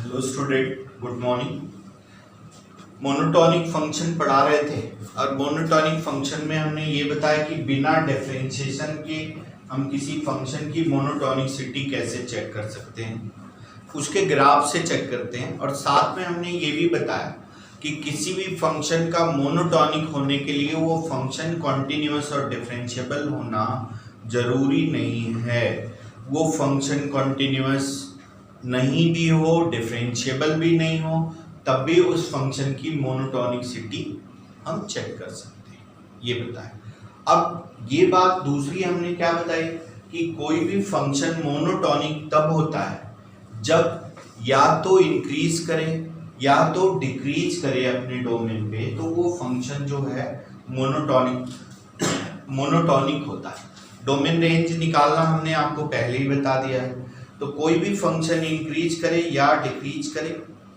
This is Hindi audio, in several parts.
Hello student, good morning. Monotonic function पढ़ा रहे थे और मोनोटॉनिक फंक्शन में हमने ये बताया कि बिना डिफरेंशिएशन के हम किसी फंक्शन की मोनोटॉनिसिटी कैसे चेक कर सकते हैं, उसके ग्राफ से चेक करते हैं। और साथ में हमने ये भी बताया कि किसी भी फंक्शन का मोनोटॉनिक होने के लिए वो फंक्शन कॉन्टिन्यूअस और डिफरेंशिएबल होना जरूरी नहीं है। वो फंक्शन कॉन्टिन्यूअस नहीं भी हो, डिफरेंशिएबल भी नहीं हो, तब भी उस फंक्शन की मोनोटॉनिसिटी हम चेक कर सकते हैं, ये बताया। अब ये बात दूसरी हमने क्या बताई कि कोई भी फंक्शन मोनोटॉनिक तब होता है जब या तो इंक्रीज करे या तो डिक्रीज करे अपने डोमेन पे, तो वो फंक्शन जो है मोनोटॉनिक होता है। डोमेन रेंज निकालना हमने आपको पहले ही बता दिया है। तो कोई भी फंक्शन इंक्रीज करे या डिक्रीज करे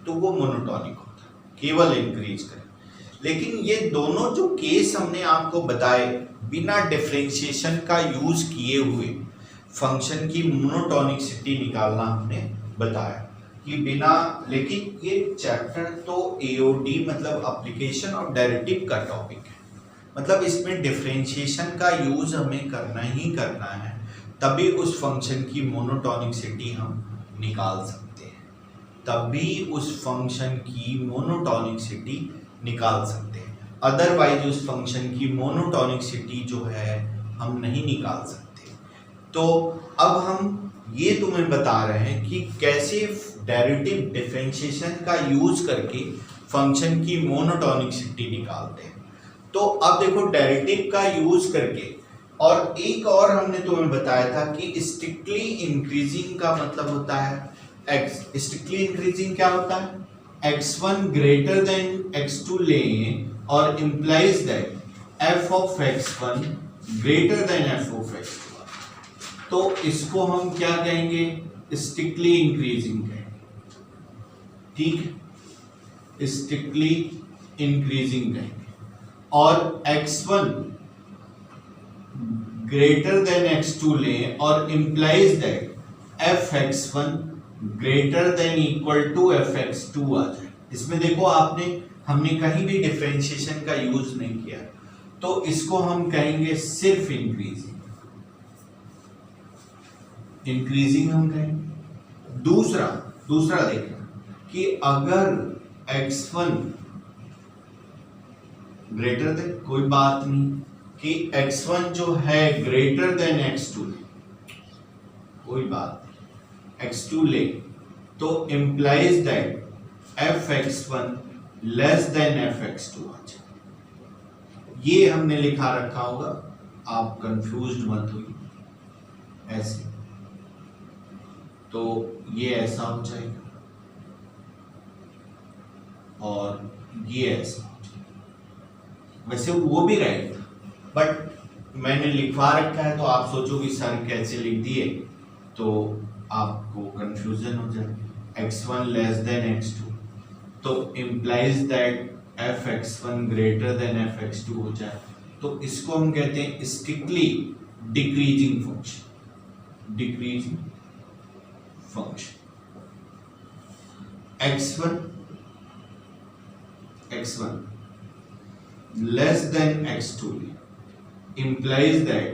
तो वो मोनोटॉनिक होता है, केवल इंक्रीज करे। लेकिन ये दोनों जो केस हमने आपको बताए बिना डिफरेंशिएशन का यूज किए हुए फंक्शन की मोनोटॉनिसिटी निकालना हमने बताया कि बिना, लेकिन ये चैप्टर तो एओडी मतलब एप्लीकेशन और डेरिवेटिव का टॉपिक है, मतलब इसमें डिफरेंशिएशन का यूज हमें करना ही करना है, तभी उस फंक्शन की मोनोटॉनिसिटी हम निकाल सकते हैं, तभी उस फंक्शन की मोनोटॉनिसिटी निकाल सकते हैं। अदरवाइज उस फंक्शन की मोनोटॉनिसिटी जो है हम नहीं निकाल सकते। तो अब हम ये तुम्हें बता रहे हैं कि कैसे डेरिवेटिव डिफरेंशिएशन का यूज करके फंक्शन की मोनोटॉनिसिटी निकालते हैं। तो अब देखो, डेरिवेटिव का यूज करके, और एक और हमने तुम्हें बताया था कि स्ट्रिक्टली इंक्रीजिंग का मतलब होता है x। स्ट्रिक्टली इंक्रीजिंग क्या होता है? x1 ग्रेटर देन x2 लें और implies that f of x1 greater than f of x2। तो इसको हम क्या कहेंगे? स्ट्रिक्टली इंक्रीजिंग कहेंगे, ठीक है, स्ट्रिक्टली इंक्रीजिंग कहेंगे। और x1 ग्रेटर देन x2 लें और implies that f(x1) greater than equal to f(x2) आ जाए। इसमें देखो हमने कहीं भी डिफरेंशिएशन का यूज नहीं किया, तो इसको हम कहेंगे सिर्फ इंक्रीजिंग हम कहेंगे। दूसरा देखना कि अगर x1 ग्रेटर देन, कोई बात नहीं कि x1 जो है ग्रेटर देन x2 ले, कोई बात नहीं, x2 ले, तो implies that f(x1) less than f(x2) आ जाए। ये हमने लिखा रखा होगा, आप कंफ्यूज्ड मत होइए, ऐसे। तो ये ऐसा हो जाएगा और ये ऐसा हो जाएगा। वैसे वो भी राइट था, बट मैंने लिखवा रखा है तो आप सोचो कि सर कैसे लिख दिए, तो आपको कंफ्यूजन हो जाए। x1 लेस देन x2 तो implies that f(x1) greater then f(x2) हो जाए, तो इसको हम कहते हैं strictly decreasing function. x1 less than x2 implies that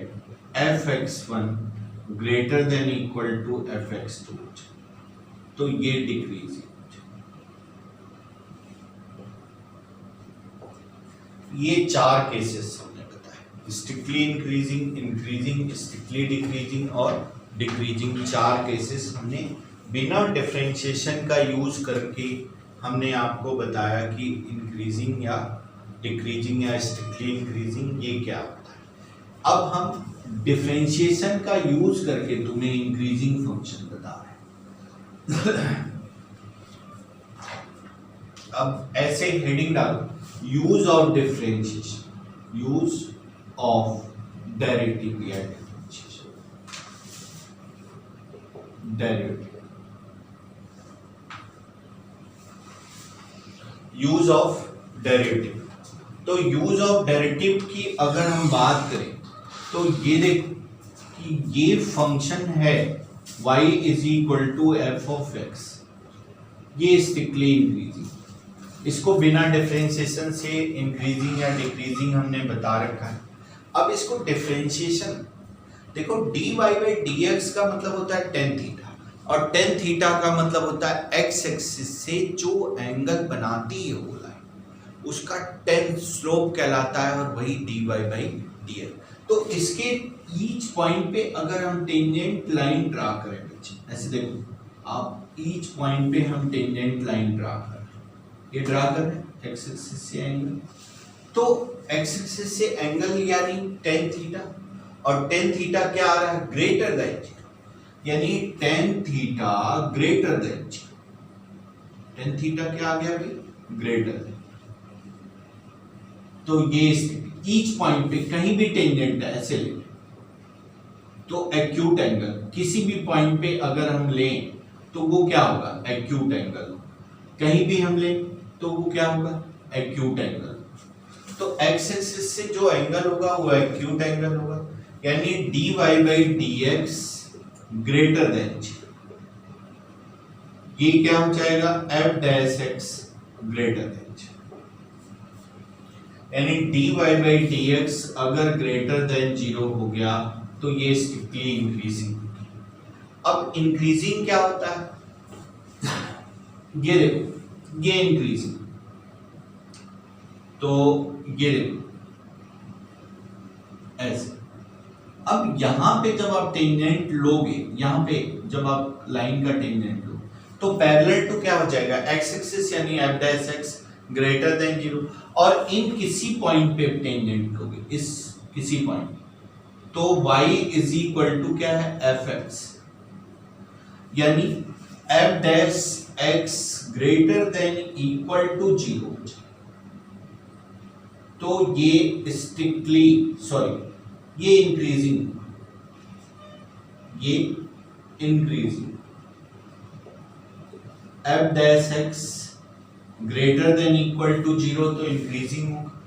f(x1) greater than equal to f(x2) तो ये डिक्रीज। ये चार केसेस हमने बताए, स्ट्रिक्टली इंक्रीजिंग, स्ट्रिक्टली डिक्रीजिंग और डिक्रीजिंग। चार केसेस हमने बिना डिफरेंशिएशन का यूज करके हमने आपको बताया कि इंक्रीजिंग या डिक्रीजिंग या स्ट्रिक्टली इंक्रीजिंग ये क्या होता है। अब हम डिफरेंशिएशन का यूज करके तुम्हें इंक्रीजिंग फंक्शन बता रहे हैं। अब ऐसे हेडिंग डालो, use of differentiation, use of derivative या differentiation, derivative, use of derivative. तो यूज ऑफ डेरिवेटिव की अगर हम बात करें तो ये देख कि ये फंक्शन है y is equal to f of x, ये स्ट्रिक्टली इंक्रीजिंग। इसको बिना डिफरेंशिएशन से इंक्रीजिंग या डिक्रीजिंग हमने बता रखा है। अब इसको डिफरेंशिएशन देखो, dy बाई dx का मतलब होता है टेन थीटा, और टेन थीटा का मतलब होता है एक्स एक्सिस से जो एंगल बनाती है वो लाइन, उसका टेन स्लोप कहलाता है, और वही dy बाई dx। तो इसके ईच पॉइंट पे अगर हम टेंजेंट लाइन ड्रा करें बच्चे, ऐसे देखो आप, ईच पॉइंट पे हम टेंजेंट लाइन ड्रा कर रहे हैं, ये ड्रा कर रहे हैं एक्स एक्सिस से एंगल, तो एक्स एक्सिस से एंगल यानी टेन थीटा, और टेन थीटा क्या आ रहा है, ग्रेटर देन जीरो, यानी tan theta greater than zero. Tan theta क्या आ गया भाई, ग्रेटर देन। तो ये ईच पॉइंट पे कहीं भी टेंजेंट है ऐसे ले, तो एक्यूट एंगल किसी भी पॉइंट पे अगर हम लें तो वो क्या होगा, एक्यूट एंगल। कहीं भी हम लें तो वो क्या होगा, एक्यूट एंगल। तो एक्स एक्सिस से जो एंगल होगा वो एक्यूट एंगल होगा, यानी dy by dx greater than zero. ये क्या हो जाएगा, f dash x greater than zero, यानी dy बाई dx अगर ग्रेटर देन जीरो हो गया तो ये स्ट्रिक्टली इंक्रीजिंग। अब इंक्रीजिंग क्या होता है, ये देखो ये इंक्रीजिंग, तो ये देखो ऐसे। अब यहां पे जब आप टेंजेंट लोगे, यहां पे जब आप लाइन का टेंजेंट लो तो पैरेलल टू क्या हो जाएगा, एक्स एक्सिस यानी f dash x greater than zero, और इन किसी पॉइंट पे टेंजेंट लोगे, इस किसी पॉइंट, तो y इज इक्वल टू क्या है, एफ एक्स, यानी f dash x greater than equal to zero. तो ये स्ट्रिक्टली सॉरी ये इंक्रीजिंग, ये increasing, f dash x greater than equal to zero तो इंक्रीजिंग होगा,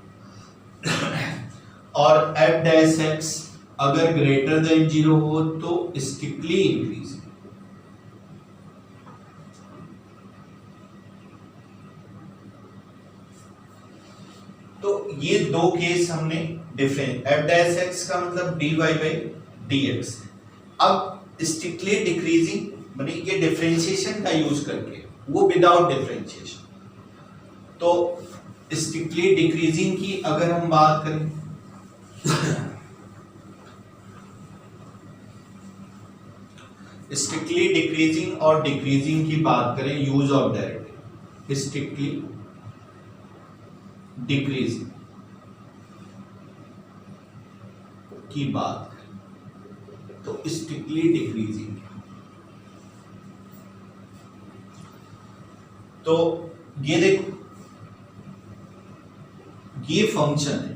और f डैश x अगर ग्रेटर देन जीरो हो तो स्ट्रिक्टली इंक्रीजिंग। तो ये दो केस हमने डिफरेंट, f डैश x का मतलब dy बाई dx। अब स्ट्रिक्टली डिक्रीजिंग माने ये डिफरेंशिएशन का यूज करके, वो विदाउट डिफरेंशिएशन। तो स्ट्रिक्टली डिक्रीजिंग की अगर हम बात करें स्ट्रिक्टली डिक्रीजिंग और डिक्रीजिंग की बात करें, use of derivative, strictly decreasing की बात करें तो स्ट्रिक्टली डिक्रीजिंग, तो ये देखो ये फंक्शन है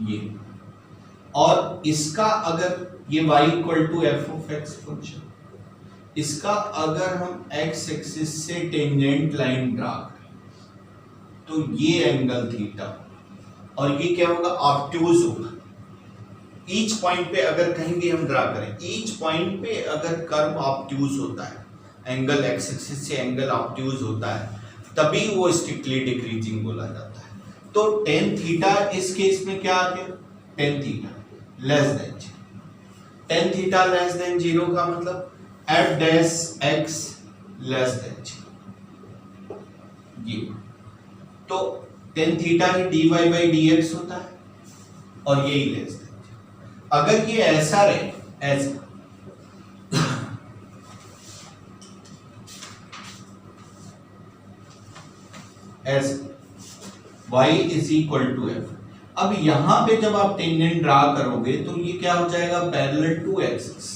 ये, और इसका अगर ये y equal to f of x function, इसका अगर हम x एक्सिस से टेंजेंट लाइन ड्रा करें तो ये एंगल थीटा, और ये क्या होगा, ऑब्ट्यूज होगा। ईच पॉइंट पे अगर कहीं भी हम ड्रा करें, ईच पॉइंट पे अगर कर्व ऑब्ट्यूज होता है, एंगल x एक्सिस से एंगल ऑब्ट्यूज होता है, तभी वो स्ट्रिक्टली डिक्रीजिंग बोला जाता है। तो टेन थीटा इस केस में क्या आ गया, tan theta less than zero. Tan theta less than zero का मतलब f dash x less than zero, ये तो tan theta he dy by dx होता है, और यही लेस देन जीरो। अगर ये ऐसा रहे, ऐसा y is equal to f. अब यहां पे जब आप टेंजेंट ड्रा करोगे तो ये क्या हो जाएगा, parallel to x axis,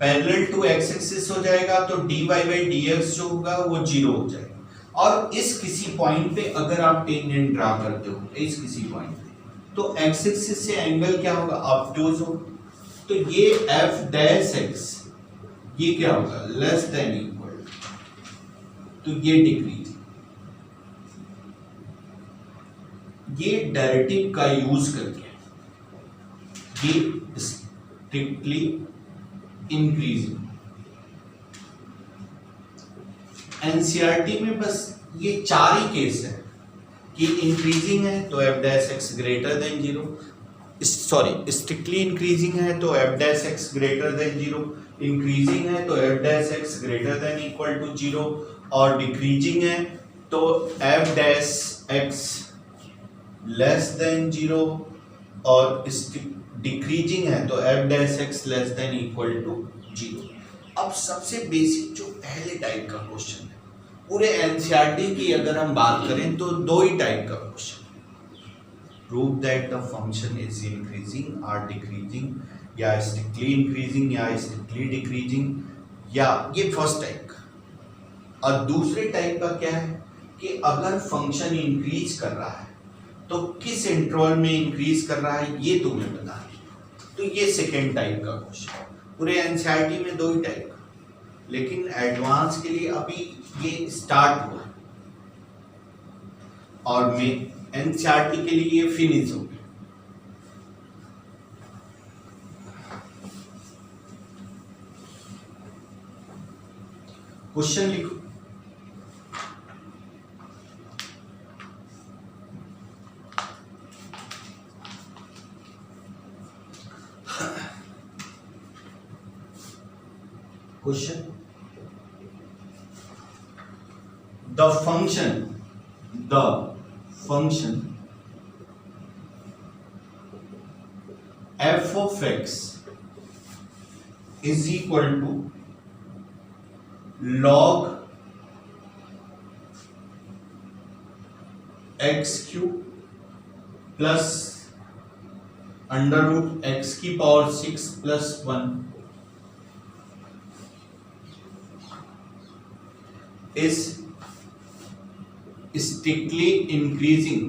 parallel to x axis हो जाएगा, तो dy बाई dx जो होगा वो जीरो हो जाएगा। और इस किसी पॉइंट पे अगर आप टेंजेंट ड्रा करते हो, इस किसी पॉइंट पे, तो एक्स एक्सिस से एंगल क्या होगा, ऑब्ट्यूज होगा, तो ये f डैश x ये क्या होगा, लेस देन इक्वल, तो ये डिक्रीज। ये डेरिवेटिव का यूज करके ये स्ट्रिक्टली इंक्रीजिंग, एनसीईआरटी में बस ये 4 ही केस है कि इंक्रीजिंग है तो F dash x greater than 0, sorry strictly increasing है तो F dash x greater than 0, increasing है तो F dash x greater than equal to 0, और डिक्रीजिंग है तो F dash x less than 0, और डिक्रीजिंग है तो F dash x less than equal to 0। अब सबसे बेसिक जो पहले टाइप का क्वेश्चन है पूरे एनसीईआरटी की अगर हम बात करें तो 2 ही टाइप का question, prove that the function is increasing और डिक्रीजिंग, या स्ट्रिक्टली इंक्रीजिंग या स्ट्रिक्टली डिक्रीजिंग, या ये फर्स्ट टाइप का। और दूसरे टाइप का क्या है कि अगर फंक्शन इंक्रीज कर रहा है तो किस इंटरवल में इंक्रीज कर रहा है ये तुम्हें बताना है। तो ये सेकेंड टाइप का क्वेश्चन, पूरे एनसीईआरटी में 2 ही टाइप का, लेकिन एडवांस के लिए अभी ये स्टार्ट हुआ और मैं एनसीईआरटी के लिए ये फिनिश हो गया। क्वेश्चन लिखो। Question, the function f of x is equal to log x cube plus under root x की power 6 plus 1 is strictly increasing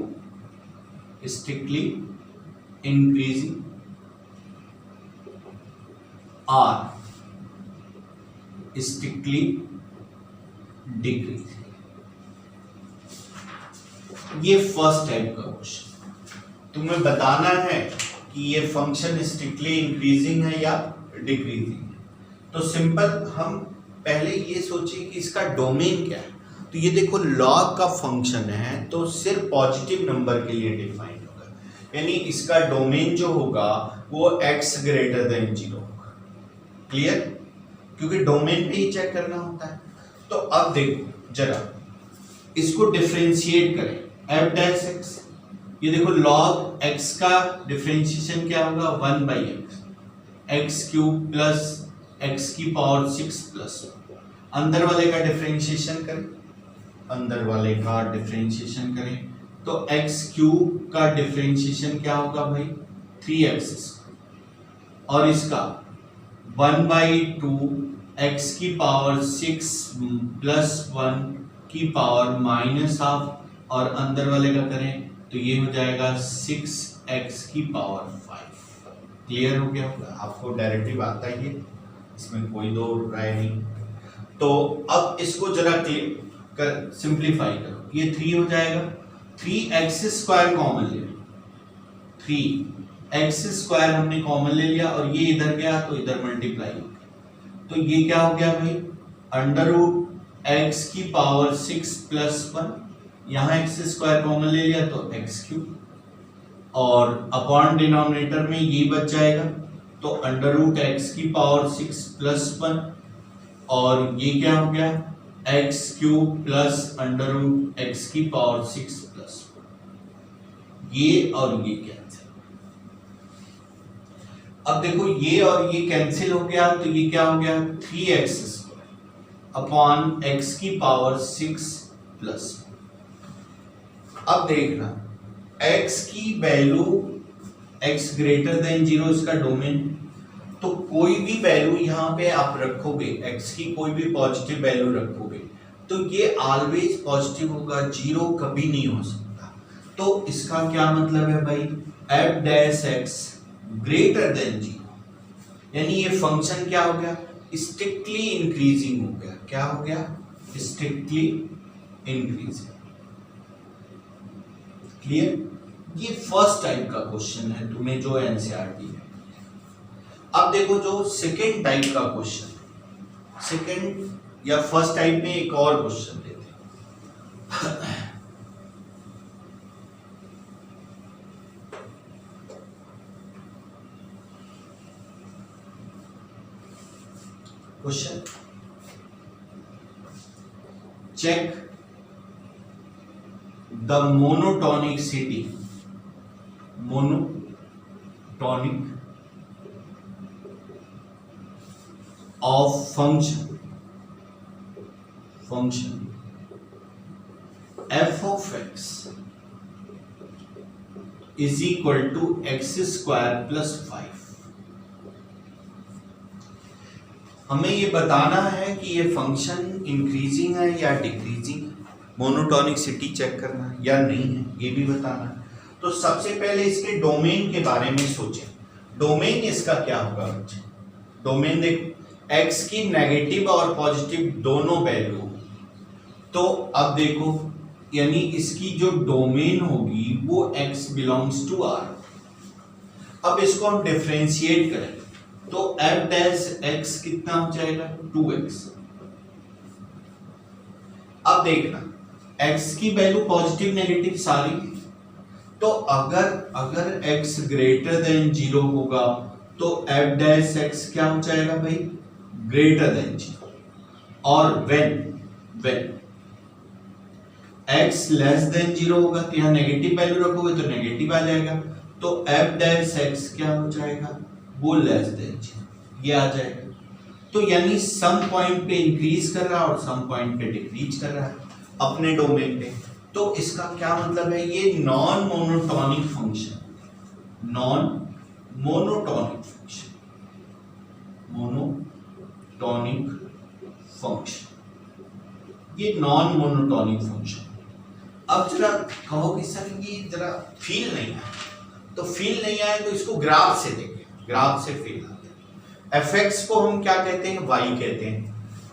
or strictly decreasing। ये फर्स्ट टाइप का क्वेश्चन, तुम्हें बताना है कि ये फंक्शन स्ट्रिक्टली इंक्रीजिंग है या डिक्रीजिंग है। तो सिंपल हम पहले ये सोचिए कि इसका डोमेन क्या है। तो ये देखो लॉग का फंक्शन है तो सिर्फ पॉजिटिव नंबर के लिए डिफाइन होगा, यानी इसका डोमेन जो होगा वो x ग्रेटर देन 0 होगा। क्लियर? क्योंकि डोमेन पे ही चेक करना होता है। तो अब देखो जरा इसको डिफरेंशिएट करें, f डैश x, ये देखो लॉग x का डिफरेंशिएशन क्या होगा 1/x, x cube plus x की पावर 6 प्लस, अंदर वाले का डिफरेंशिएशन करें, अंदर वाले का डिफरेंशिएशन करें तो x क्यूब का डिफरेंशिएशन क्या होगा भाई 3x, और इसका 1/2 x की पावर 6 प्लस 1 की पावर -12, और अंदर वाले का करें तो ये हो जाएगा 6x की पावर 5। क्लियर हो गया होगा? आपको डायरेक्टिव आता है ये, इसमें कोई दो राय नहीं। तो अब इसको जरा सिंप्लीफाई करो, ये 3 हो जाएगा, 3x² कॉमन ले लो, 3x² हमने कॉमन ले लिया और ये इधर गया तो इधर मल्टीप्लाई हो गया। तो ये क्या हो गया भाई अंडर रूट x की पावर 6 प्लस 1, यहाँ x² कॉमन ले लिया तो x3, और अपॉन डिनोमिनेटर में ये बच जाएगा तो अंडर रूट x की पावर 6 प्लस 1, और ये क्या हो गया x³ plus under root x की पावर 6 प्लस 1, ये और ये कैंसिल। अब देखो ये और ये कैंसिल हो गया तो ये क्या हो गया 3x² अपॉन x की पावर 6 प्लस। अब देखना x की वैल्यू x ग्रेटर देन 0 इसका डोमेन, तो कोई भी वैल्यू यहाँ पे आप रखोगे x की कोई भी पॉजिटिव वैल्यू रखोगे तो ये ऑलवेज पॉजिटिव होगा, 0 कभी नहीं हो सकता। तो इसका क्या मतलब है भाई f dash x greater than 0, यानी ये फंक्शन क्या हो गया स्ट्रिक्टली इंक्रीजिंग हो गया। क्या हो गया स्ट्रिक्टली इंक्रीजिंग। क्लियर? ये फर्स्ट टाइप का क्वेश्चन है तुम्हें जो एनसीईआरटी है। अब देखो जो सेकेंड टाइप का क्वेश्चन, सेकेंड या फर्स्ट टाइप में एक और क्वेश्चन लेते हैं। Question, check the monotonicity of function f of x is equal to x square plus 5। हमें ये बताना है कि ये फंक्शन इंक्रीजिंग है या डिक्रीजिंग, मोनोटोनिसिटी चेक करना है या नहीं है, ये भी बताना है। तो सबसे पहले इसके डोमेन के बारे में सोचें। डोमेन इसका क्या होगा बच्चे? डोमेन देखो, x की नेगेटिव और पॉजिटिव दोनों वैल्यू, तो अब देखो यानी इसकी जो डोमेन होगी वो x बिलोंग्स टू r। अब इसको हम डिफरेंशिएट करें तो f डैश x कितना हो जाएगा? 2x। अब देखना x की वैल्यू पॉजिटिव नेगेटिव सारी, तो अगर x ग्रेटर देन 0 होगा तो f डैश x क्या हो जाएगा भाई? Greater than 0। और व्हेन x लेस देन 0 होगा तो यहां नेगेटिव वैल्यू रखोगे तो नेगेटिव आ जाएगा, तो f डैश x क्या हो जाएगा? वो लेस देन 0, ये आ जाएगा। तो यानी सम पॉइंट पे इंक्रीज कर रहा है और सम पॉइंट पे डिक्रीज कर रहा है अपने डोमेन पे। तो इसका क्या मतलब है? ये नॉन मोनोटोनिक फंक्शन, ये नॉन मोनोटोनिक फंक्शन। अब जरा कहो कि सर ये जरा फील नहीं आया, तो फील नहीं आया तो इसको ग्राफ से देखें, ग्राफ से फील आते हैं। fx को हम क्या कहते हैं? y कहते हैं।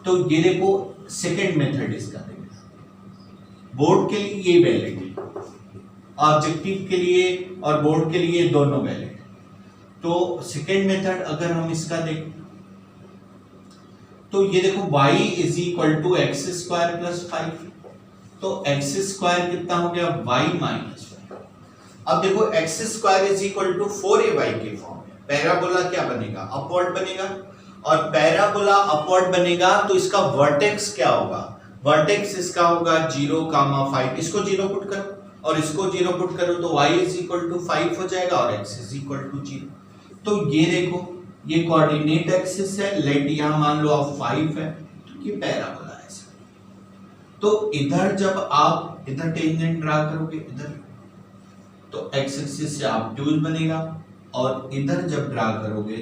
तो ये देखो सेकेंड मेथड इसका देखें, बोर्ड के लिए ये वैलिड है, ऑब्जेक्टिव के लिए और बोर्ड के लिए दोनों वैलिड। तो सेकेंड मेथड अगर हम इसका देखें तो ये देखो y is equal to x square plus 5, तो एक्स स्क्वायर कितना हो गया? y minus 5। अब देखो x square is equal to 4ay के फॉर्म में, पैराबोला क्या बनेगा? अपवर्ड बनेगा, और पैराबोला अपवर्ड बनेगा तो इसका वर्टेक्स क्या होगा? वर्टेक्स इसका होगा 0, 5। इसको 0 पुट करो और इसको 0 पुट करो तो y इज इक्वल टू 5 हो जाएगा और x इज इक्वल टू 0। तो ये देखो ये कोऑर्डिनेट एक्सिस है, लेट यहां मान लो आप 5 है, तो ये पैराबोला है। तो इधर जब आप इधर टेंजेंट ड्रा करोगे इधर, तो एक्स एक्सिस से ऑब्ट्यूज बनेगा, और इधर जब ड्रा करोगे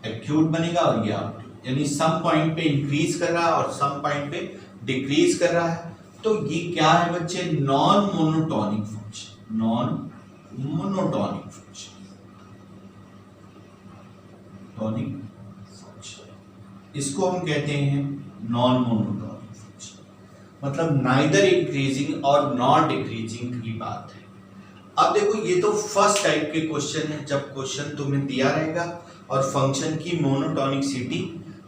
एक्यूट बनेगा और ये ऑब्ट्यूज, यानी सम पॉइंट पे इंक्रीज कर रहा है और सम पॉइंट पे डिक्रीज कर रहा है। तो ये क्या है बच्चे? Non monotonic function, non monotonic function, tonic function, इसको हम कहते हैं नॉन मोनोटोनिक फंक्शन। मतलब नाइदर इंक्रीजिंग और नॉट डिक्रीजिंग की बात है। अब देखो ये तो फर्स्ट टाइप के क्वेश्चन है, जब क्वेश्चन तुम्हें दिया रहेगा और फंक्शन की मोनोटोनिसिटी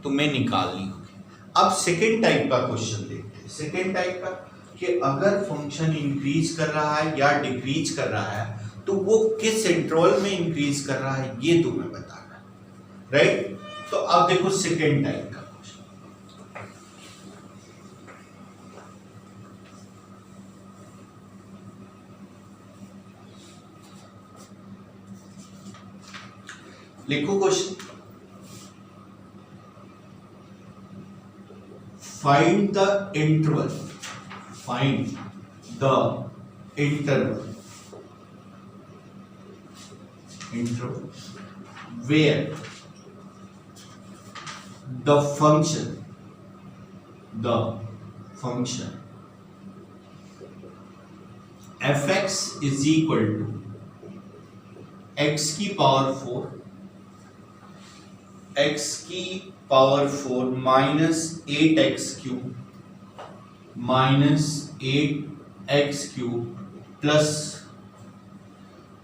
तुम्हें निकालनी होगी। अब सेकेंड टाइप का क्वेश्चन देखते हैं। सेकेंड टाइप का कि अगर फंक्शन इंक्रीज कर रहा है या डिक्रीज कर रहा है तो वो किस इंटरवल में इंक्रीज कर रहा है ये तुम्हें बताना है, राइट? तो अब देखो सेकेंड टाइप का क्वेश्चन, लिखो question, find the interval, find the interval where the function fx is equal to x की power 4 minus 8x cube plus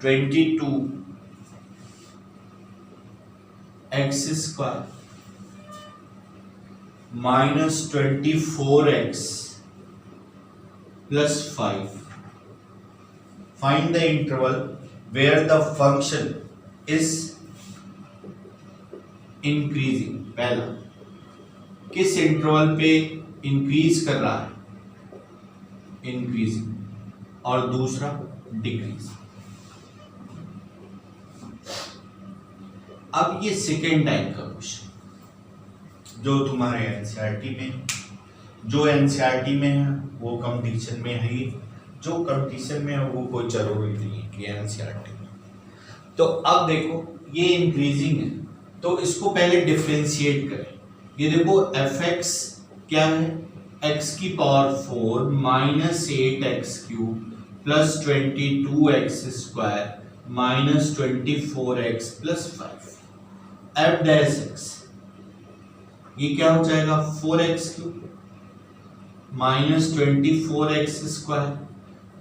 22 x square -24x plus 5. Find the interval where the function is increasing. पहला किस इंटरवल पे इंक्रीज कर रहा है, इंक्रीजिंग, और दूसरा डिक्रीज। अब ये सेकेंड टाइप का क्वेश्चन जो तुम्हारे एनसीईआरटी में, जो एनसीईआरटी में है वो कंपटीशन में है ही, जो कंपटीशन में है वो कोई जरूरी नहीं है कि एनसीईआरटी में। तो अब देखो ये इंक्रीजिंग है, तो इसको पहले डिफरेंशिएट करें। ये देखो एफ एक्स क्या है, एक्स की power 4 minus 8x cube plus 22x square minus 24x plus 5। F dash x ये क्या हो जाएगा, 4x cube minus 24x square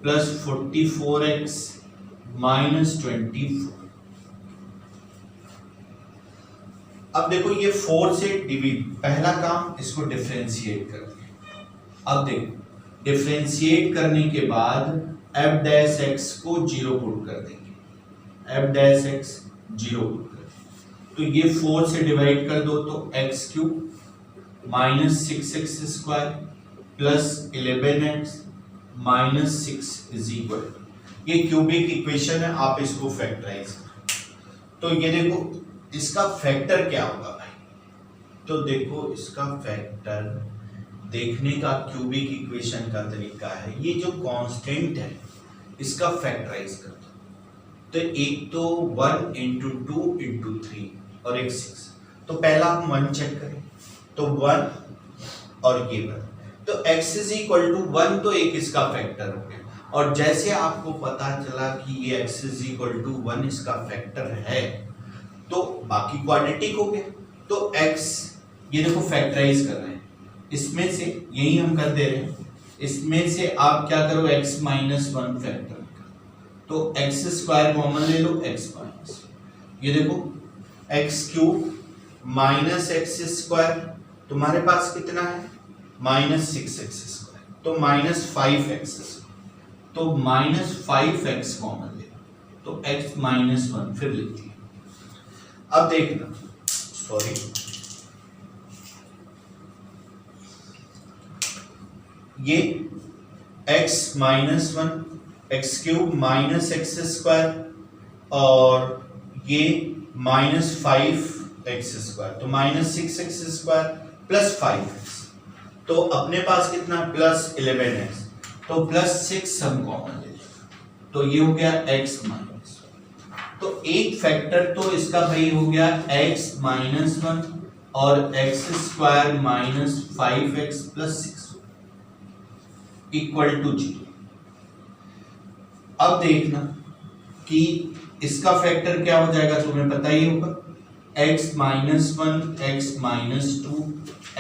plus 44x minus 24। अब देखो ये 4 से डिवीड, पहला काम इसको डिफरेंशिएट कर दिया। अब देखो डिफरेंशिएट करने के बाद एफ डैश एक्स को 0 पुट कर देंगे, एफ डैश एक्स 0 पुट कर देंगे, तो ये 4 से डिवाइड कर दो तो x cube minus 6x square plus 11x minus 6 is equal, ये क्यूबिक इक्वेशन है, आप इसको फैक्टराइज करें। तो ये देखो इसका फैक्टर क्या होगा भाई, तो देखो इसका फैक्टर देखने का क्यूबिक इक्वेशन का तरीका है, ये जो कांस्टेंट है इसका फैक्टराइज कर दो। तो एक तो 1 इंटू 2 इंटू 3 और एक 6, तो पहला हम 1 चेक करें तो 1 और ये 1, तो x इज इक्वल टू 1, तो एक इसका फैक्टर हो गया। और जैसे आपको पता चला कि ये x इज इक्वल टू 1 इसका फैक्टर है, तो बाकी क्वाड्रेटिक हो गया। तो x ये देखो फैक्टराइज कर रहे हैं, इसमें से यही हम कर दे रहे हैं, इसमें से आप क्या करो x माइनस 1 फैक्टर, तो x स्क्वायर कॉमन ले लो, x माइनस, ये देखो x cube minus x square, तुम्हारे पास कितना है माइनस 6x स्क्वायर, तो माइनस 5x, तो माइनस 5x कॉमन ले लो, तो x माइनस 1 फिर लिख दिया। अब देखना, सॉरी ये x minus 1 x cube minus x square और ये माइनस 5x स्क्वायर, तो minus 6x square plus 5x, तो अपने पास कितना प्लस 11x, तो प्लस 6 हम कॉमन ले लें, तो ये हो गया x माइनस, तो एक फैक्टर तो इसका भाई हो गया x माइनस 1 और x square minus 5x plus 6 equal to 0। अब देखना कि इसका फैक्टर क्या हो जाएगा, तुम्हें पता ही होगा, x minus 1 x minus 2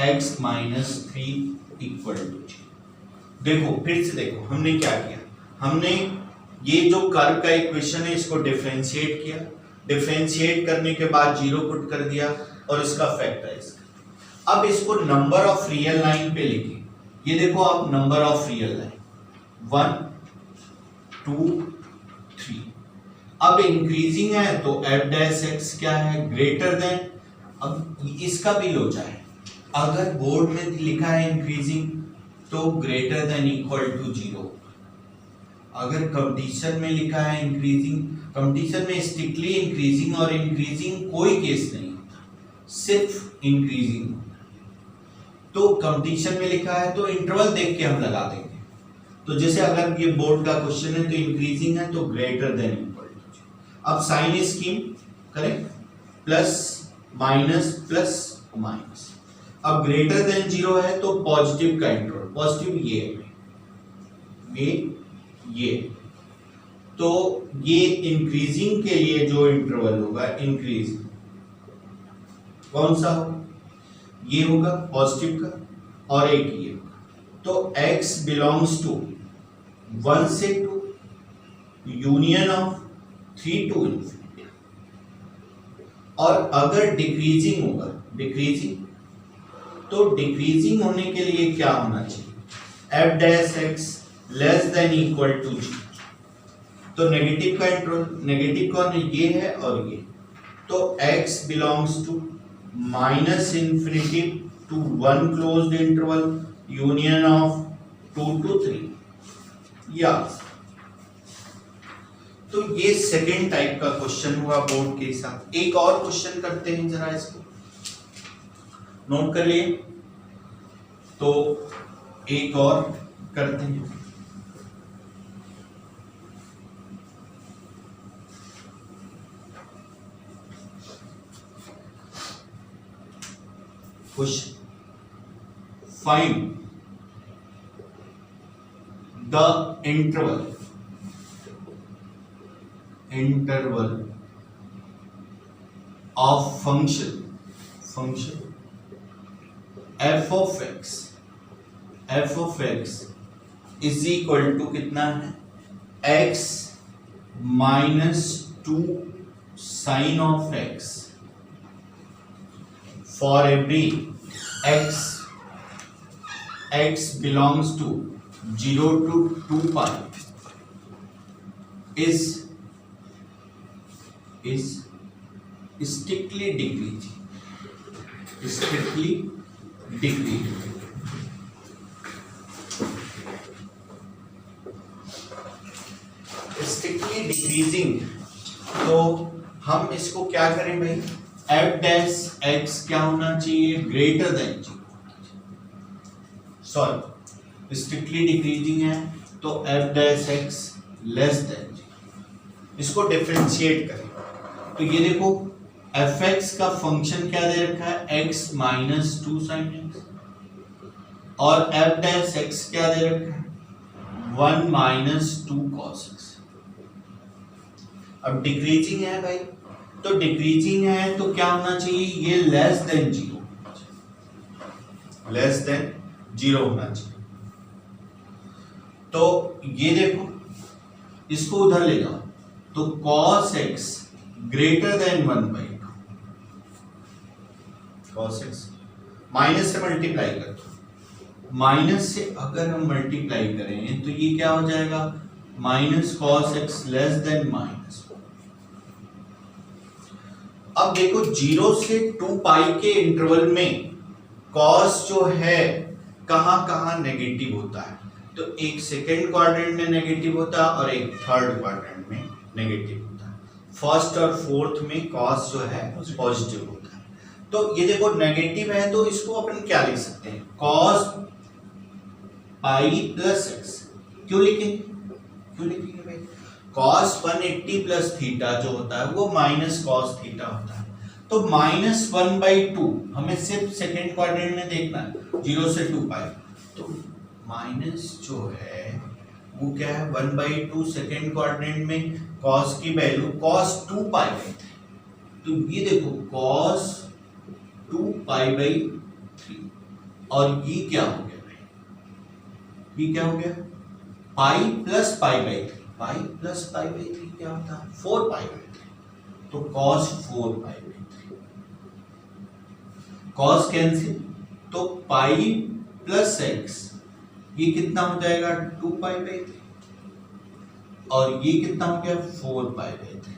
x minus 3 equal to 0। देखो फिर से देखो हमने क्या किया, हमने ये जो कर्व का इक्वेशन है इसको डिफरेंशिएट किया, डिफरेंशिएट करने के बाद 0 पुट कर दिया और इसका फैक्टराइज। अब इसको नंबर ऑफ रियल लाइन पे लिखिए, ये देखो आप नंबर ऑफ रियल लाइन 1 2 3। अब इंक्रीजिंग है तो एफ डैश एक्स क्या है ग्रेटर देन, अब इसका भी लो जाए, अगर बोर्ड में लिखा है इंक्रीजिंग तो ग्रेटर देन इक्वल टू 0, अगर कंपटीशन में लिखा है इंक्रीजिंग, कंपटीशन में स्ट्रिक्टली इंक्रीजिंग और इंक्रीजिंग कोई केस नहीं होता, सिर्फ इंक्रीजिंग, तो कंपटीशन में लिखा है तो इंटरवल देख के हम लगा देंगे। तो जैसे अगर ये बोर्ड का क्वेश्चन है तो इंक्रीजिंग है तो ग्रेटर देन इक्वल टू। अब साइन स्कीम करें, प्लस माइनस प्लस माइनस, अब ग्रेटर देन 0 है तो पॉजिटिव का इंटरवल, पॉजिटिव ये तो ये इंक्रीजिंग के लिए जो इंटरवल होगा इंक्रीजिंग कौन सा होगा, ये होगा पॉजिटिव का और एक ये होगा, तो x बिलोंग्स टू 1 से 2 यूनियन ऑफ 3 टू इंफिनिटी। और अगर डिक्रीजिंग होगा, डिक्रीजिंग तो डिक्रीजिंग होने के लिए क्या होना चाहिए, F dash x less than equal to G. तो नेगेटिव का इंटरवल, नेगेटिव कौन है, ये है और ये, तो x belongs to minus infinity to 1 closed interval union of 2 to 3 या। तो ये सेकेंड टाइप का क्वेश्चन हुआ बोर्ड के साथ। एक और क्वेश्चन करते हैं, जरा इसको नोट कर लिए। तो एक और करते हैं, question find the interval of function f of x is equal to कितना है, x minus 2 sine of x for every x belongs to 0 to 2 pi is strictly decreasing. तो हम इसको क्या करें भाई, एफ डैश एक्स क्या होना चाहिए, greater than G. Sorry strictly decreasing है तो F dash x less than G. इसको डिफरेंशिएट करें तो ये देखो एफ एक्स का फंक्शन क्या दे रखा है, एक्स माइनस 2 साइन एक्स, और एफ डैश एक्स क्या दे रखा है, 1 माइनस 2 कॉस एक्स। अब डिक्रीजिंग है भाई, तो डिक्रीजिंग है तो क्या होना चाहिए, ये लेस देन जीरो होना चाहिए। तो ये देखो इसको उधर ले जाओ तो cos x greater then 1/2, cos x minus से मल्टीप्लाई कर दो, माइनस से अगर हम मल्टीप्लाई करें तो ये क्या हो जाएगा, minus cos x less than minus. अब देखो 0 से 2 पाई के इंटरवल में cos जो है कहां कहां नेगेटिव होता है, तो एक सेकेंड क्वाड्रेंट में नेगेटिव होता है और एक थर्ड क्वाड्रेंट में नेगेटिव होता है। फर्स्ट और फोर्थ में cos जो है पॉजिटिव होता है। तो ये देखो नेगेटिव है तो इसको अपन क्या लिख सकते हैं, cos पाई प्लस एक्स। क्यों लिखेंगे भाई, cos 180 प्लस थीटा जो होता है वो माइनस cos थीटा होता है। तो -1/2 हमें सिर्फ सेकेंड क्वाड्रेंट में देखना है, 0 से 2 पाई। तो माइनस जो है वो क्या है, 1/2 सेकेंड क्वाड्रेंट में cos की वैल्यू cos 2 पाई बाई 3। तो ये देखो cos 2 पाई बाई 3, और ये क्या हो गया भाई, ये क्या हो गया, pi plus pi by 3। Pi plus pi by 3 क्या होता है, 4 पाई बाई 3। तो cos 4 pi by 3, cos cancel, तो पाई प्लस एक्स ये कितना हो जाएगा, 2 पाई बाई 3, और ये कितना हो गया, 4 पाई बाई 3।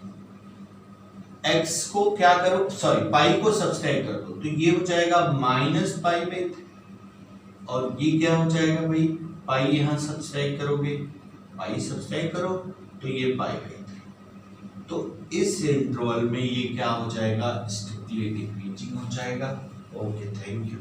एक्स को क्या करो, सॉरी पाई को सब्सट्रैक्ट कर दो तो ये हो जाएगा माइनस पाई बाई 3, और ये क्या हो जाएगा भाई, पाई यहां सब्सट्रैक्ट करोगे, पाई सब्सट्रैक्ट करो तो ये पाई बाई 3। तो इस इंटरवल में ये क्या हो जाएगा, स्ट्रिक्टली डिक्रीजिंग हो जाएगा। Okay, thank you.